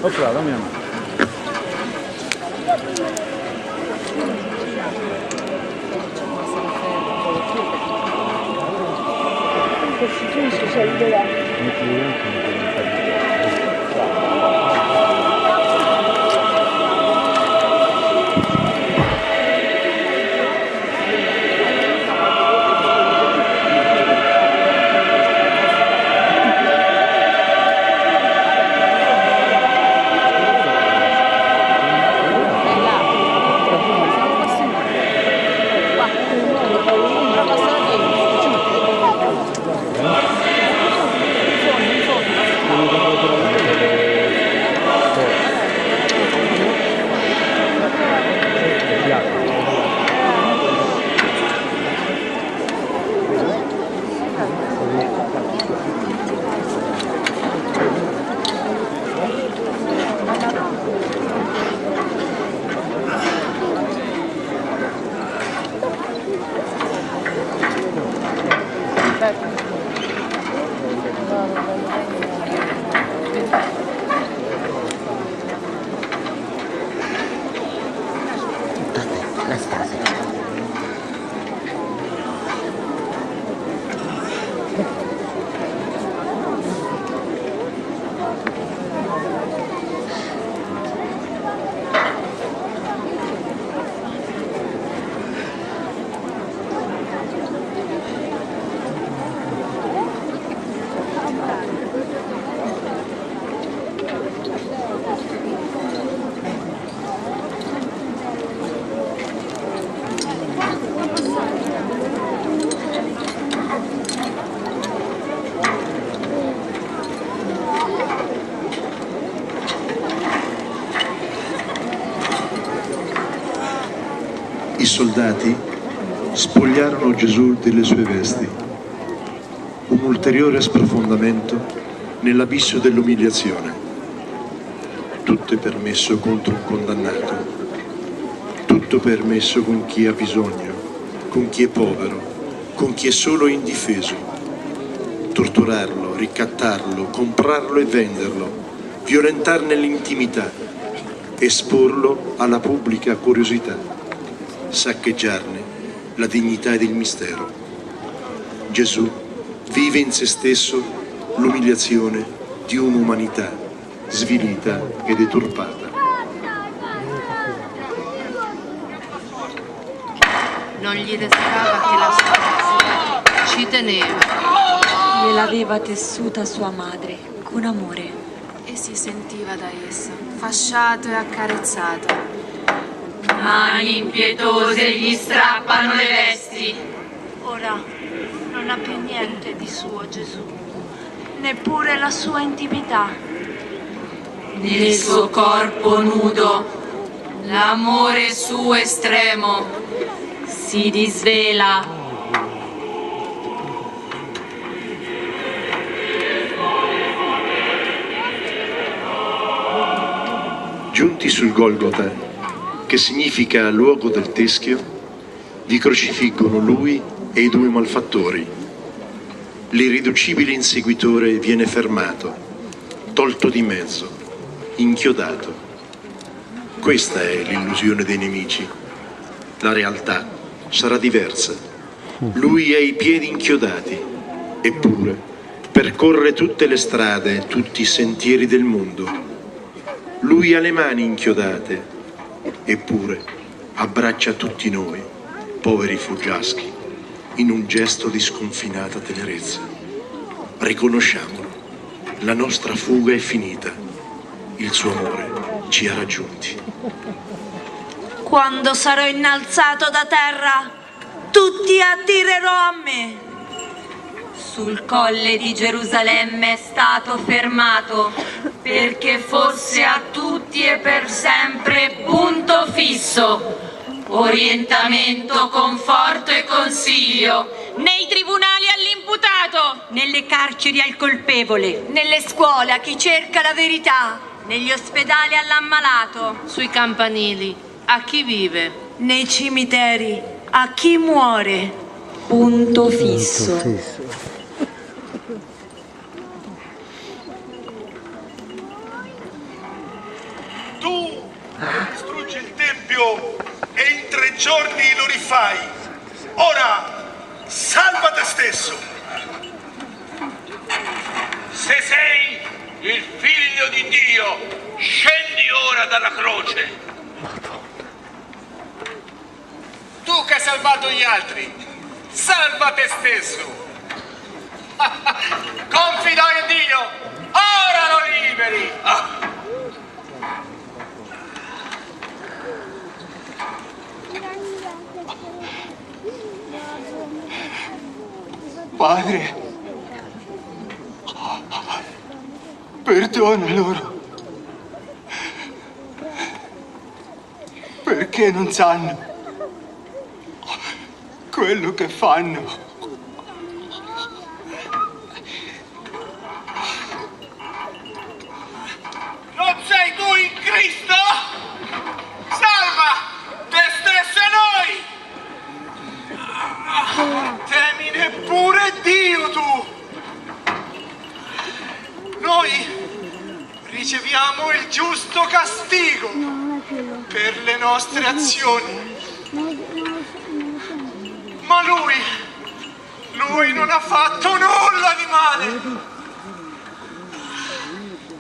Oppure, dammi una mano. I soldati spogliarono Gesù delle sue vesti. Un ulteriore sprofondamento nell'abisso dell'umiliazione. Tutto è permesso contro un condannato. Tutto permesso con chi ha bisogno, con chi è povero, con chi è solo indifeso. Torturarlo, ricattarlo, comprarlo e venderlo, violentarne l'intimità, esporlo alla pubblica curiosità, saccheggiarne la dignità ed il mistero. Gesù vive in se stesso l'umiliazione di un'umanità svilita e deturpata. Non gli restava che la sua veste, ci teneva. Gliel'aveva tessuta sua madre con amore E si sentiva da essa, fasciato e accarezzato. Mani impietose gli strappano le vesti. Ora non ha più niente di suo Gesù, neppure la sua intimità. Nel suo corpo nudo, l'amore suo estremo si disvela. Giunti sul Golgota, che significa luogo del teschio, vi crocifiggono lui e i due malfattori. L'irriducibile inseguitore viene fermato, tolto di mezzo, inchiodato. Questa è l'illusione dei nemici. La realtà sarà diversa. Lui ha i piedi inchiodati, eppure percorre tutte le strade, tutti i sentieri del mondo. Lui ha le mani inchiodate, eppure abbraccia tutti noi, poveri fuggiaschi, in un gesto di sconfinata tenerezza. Riconosciamolo, la nostra fuga è finita, il suo amore ci ha raggiunti. Quando sarò innalzato da terra, tutti attirerò a me. Sul colle di Gerusalemme è stato fermato perché fosse a tutti e per sempre punto fisso, orientamento, conforto e consiglio. Nei tribunali all'imputato, nelle carceri al colpevole, Nelle scuole a chi cerca la verità, negli ospedali all'ammalato, Sui campanili, a chi vive. nei cimiteri a chi muore. punto fisso. Distruggi il tempio e in 3 giorni lo rifai. Ora, salva te stesso. Se sei il figlio di Dio, scendi ora dalla croce. Tu che hai salvato gli altri, salva te stesso. Confida in Dio, ora lo liberi. Padre, perdona loro, perché non sanno quello che fanno. Non sei tu il Cristo? Salva te stesso e noi! Temi neppure Dio tu! Noi riceviamo il giusto castigo per le nostre azioni. Ma lui non ha fatto nulla di male.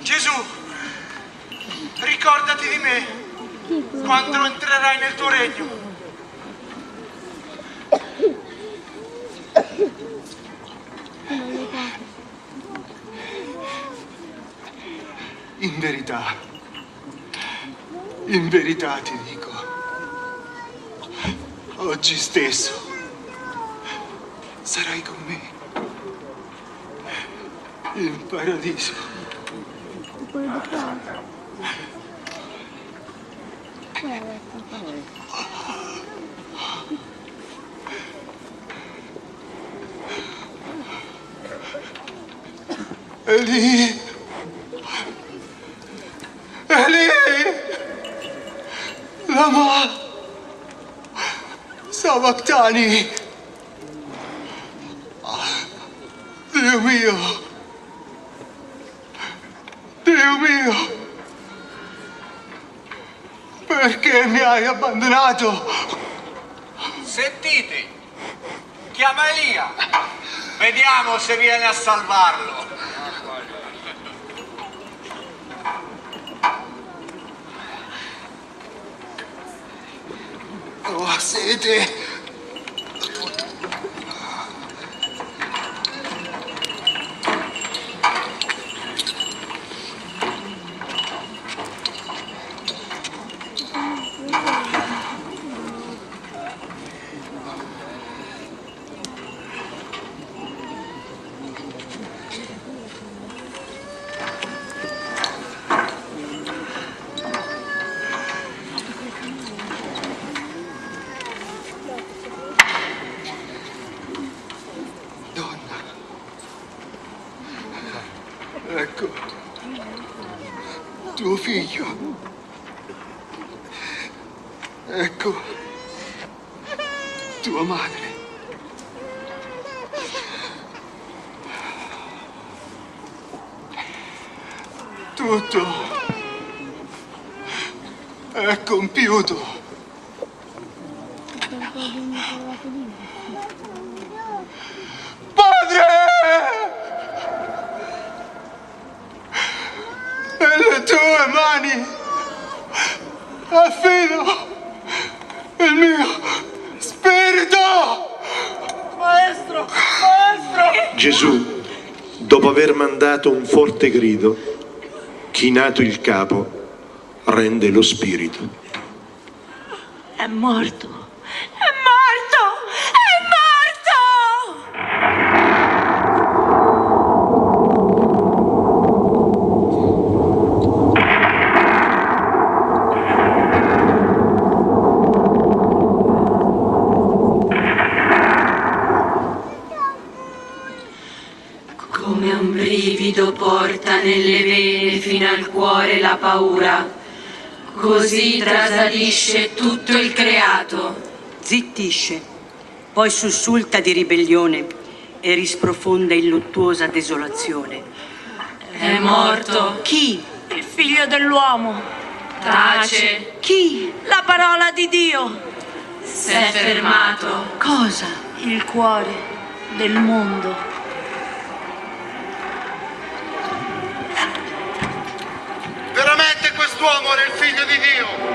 Gesù, ricordati di me quando entrerai nel tuo regno. In verità ti dico, oggi stesso sarai con me in paradiso. Eli, lama sabachthani. Dio mio, perché mi hai abbandonato? Sentite, chiama Elia, vediamo se viene a salvarlo. Ho sete. Ecco, tuo figlio. Ecco, tua madre. Tutto è compiuto. Nelle tue mani affido il mio spirito. Maestro! Gesù, dopo aver mandato un forte grido, chinato il capo, rende lo spirito. È morto. Come un brivido porta nelle vene fino al cuore la paura, così trasadisce tutto il creato. Zittisce, poi sussulta di ribellione e risprofonda in luttuosa desolazione. È morto. Chi? Il figlio dell'uomo. Tace. Chi? La parola di Dio. S'è fermato. Cosa? Il cuore del mondo. Veramente quest'uomo era il figlio di Dio.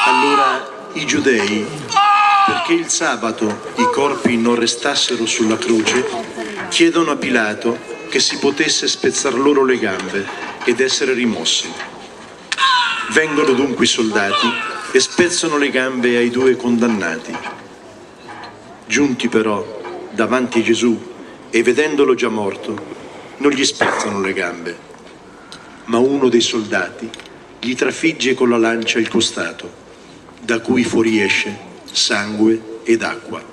Allora i giudei, perché il sabato i corpi non restassero sulla croce, chiedono a Pilato che si potesse spezzar loro le gambe ed essere rimossi. Vengono dunque i soldati e spezzano le gambe ai due condannati. Giunti però davanti a Gesù e vedendolo già morto, non gli spezzano le gambe, ma uno dei soldati gli trafigge con la lancia il costato, da cui fuoriesce sangue ed acqua.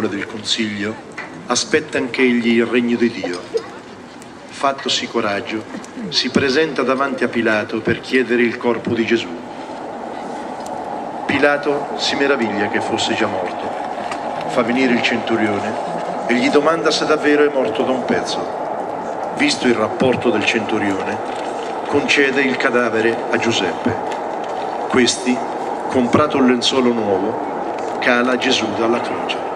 Del Consiglio, aspetta anche egli il regno di Dio. Fattosi coraggio, si presenta davanti a Pilato per chiedere il corpo di Gesù. Pilato si meraviglia che fosse già morto. Fa venire il centurione e gli domanda se davvero è morto da un pezzo. Visto il rapporto del centurione, concede il cadavere a Giuseppe. Questi, comprato il lenzuolo nuovo, cala Gesù dalla croce.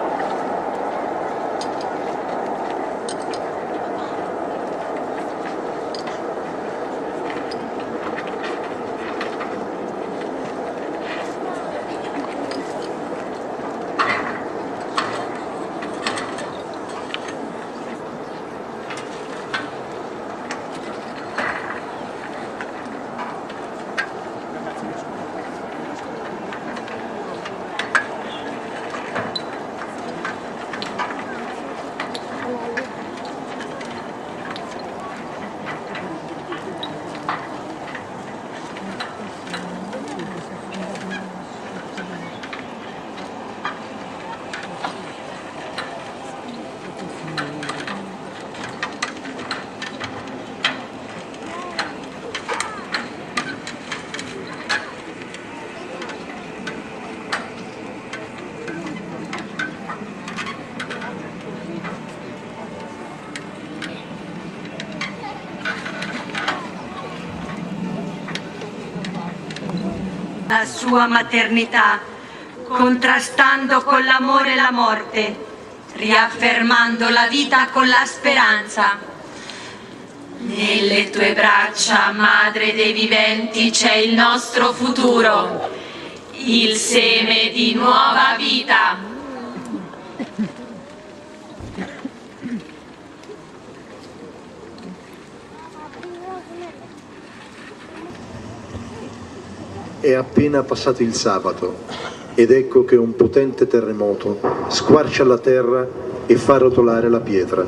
la sua maternità, contrastando con l'amore la morte, riaffermando la vita con la speranza. Nelle tue braccia, madre dei viventi, c'è il nostro futuro, il seme di nuova vita. È appena passato il sabato ed ecco che un potente terremoto squarcia la terra e fa rotolare la pietra.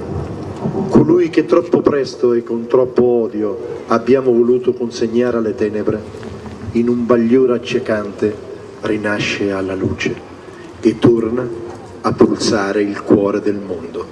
Colui che troppo presto e con troppo odio abbiamo voluto consegnare alle tenebre, in un bagliore accecante rinasce alla luce e torna a pulsare il cuore del mondo.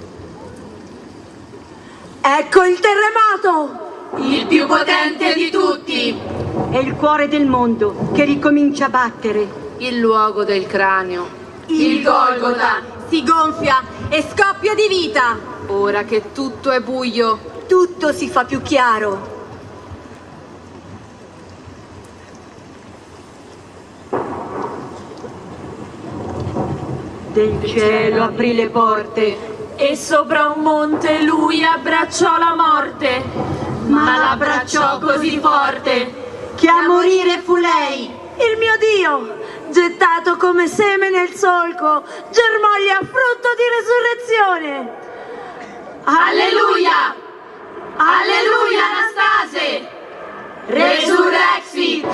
Ecco il terremoto! Il più potente di tutti! È il cuore del mondo che ricomincia a battere. Il luogo del cranio. Il Golgota! Si gonfia e scoppia di vita! Ora che tutto è buio, Tutto si fa più chiaro. Del cielo aprì le porte E sopra un monte lui abbracciò la morte, ma l'abbracciò così forte che a morire fu lei. Il mio Dio, gettato come seme nel solco, germoglia frutto di resurrezione. Alleluia! Alleluia, Anastase! Resurrexit!